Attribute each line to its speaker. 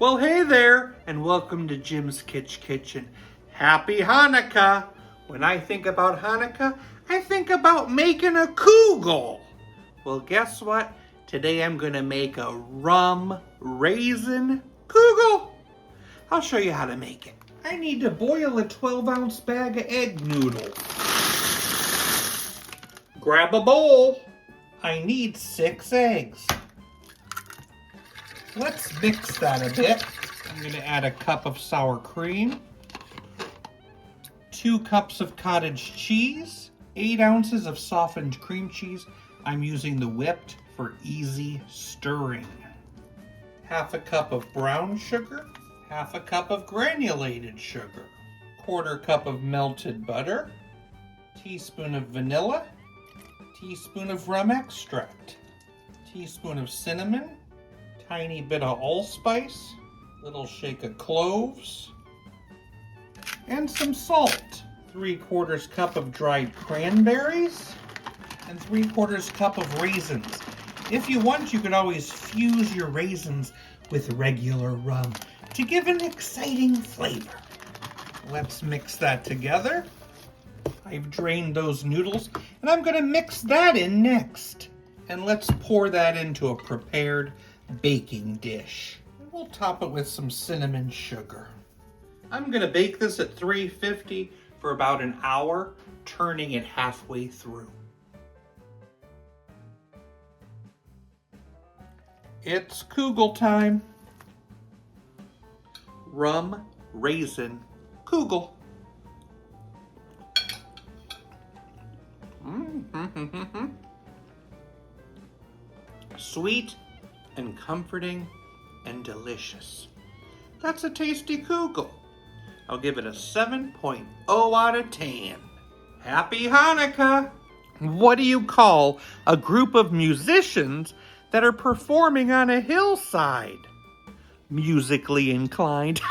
Speaker 1: Well, hey there, and welcome to Jim's Kitchen. Happy Hanukkah! When I think about Hanukkah, I think about making a kugel. Well, guess what? Today I'm going to make a rum raisin kugel. I'll show you how to make it. I need to boil a 12-ounce bag of egg noodles. Grab a bowl. I need 6 eggs. Let's mix that a bit. I'm going to add a cup of sour cream, 2 cups of cottage cheese, 8 ounces of softened cream cheese. I'm using the whipped for easy stirring. Half a cup of brown sugar, half a cup of granulated sugar, 1/4 cup of melted butter, teaspoon of vanilla, teaspoon of rum extract, teaspoon of cinnamon, tiny bit of allspice, little shake of cloves, and some salt. 3/4 cup of dried cranberries, and 3/4 cup of raisins. If you want, you could always fuse your raisins with regular rum to give an exciting flavor. Let's mix that together. I've drained those noodles, and I'm going to mix that in next. And let's pour that into a prepared baking dish. We'll top it with some cinnamon sugar. I'm going to bake this at 350 for about an hour, turning it halfway through. It's Kugel time. Rum Raisin Kugel. Sweet and comforting and delicious. That's a tasty kugel. I'll give it a 7.0 out of 10. Happy Hanukkah! What do you call a group of musicians that are performing on a hillside? Musically inclined.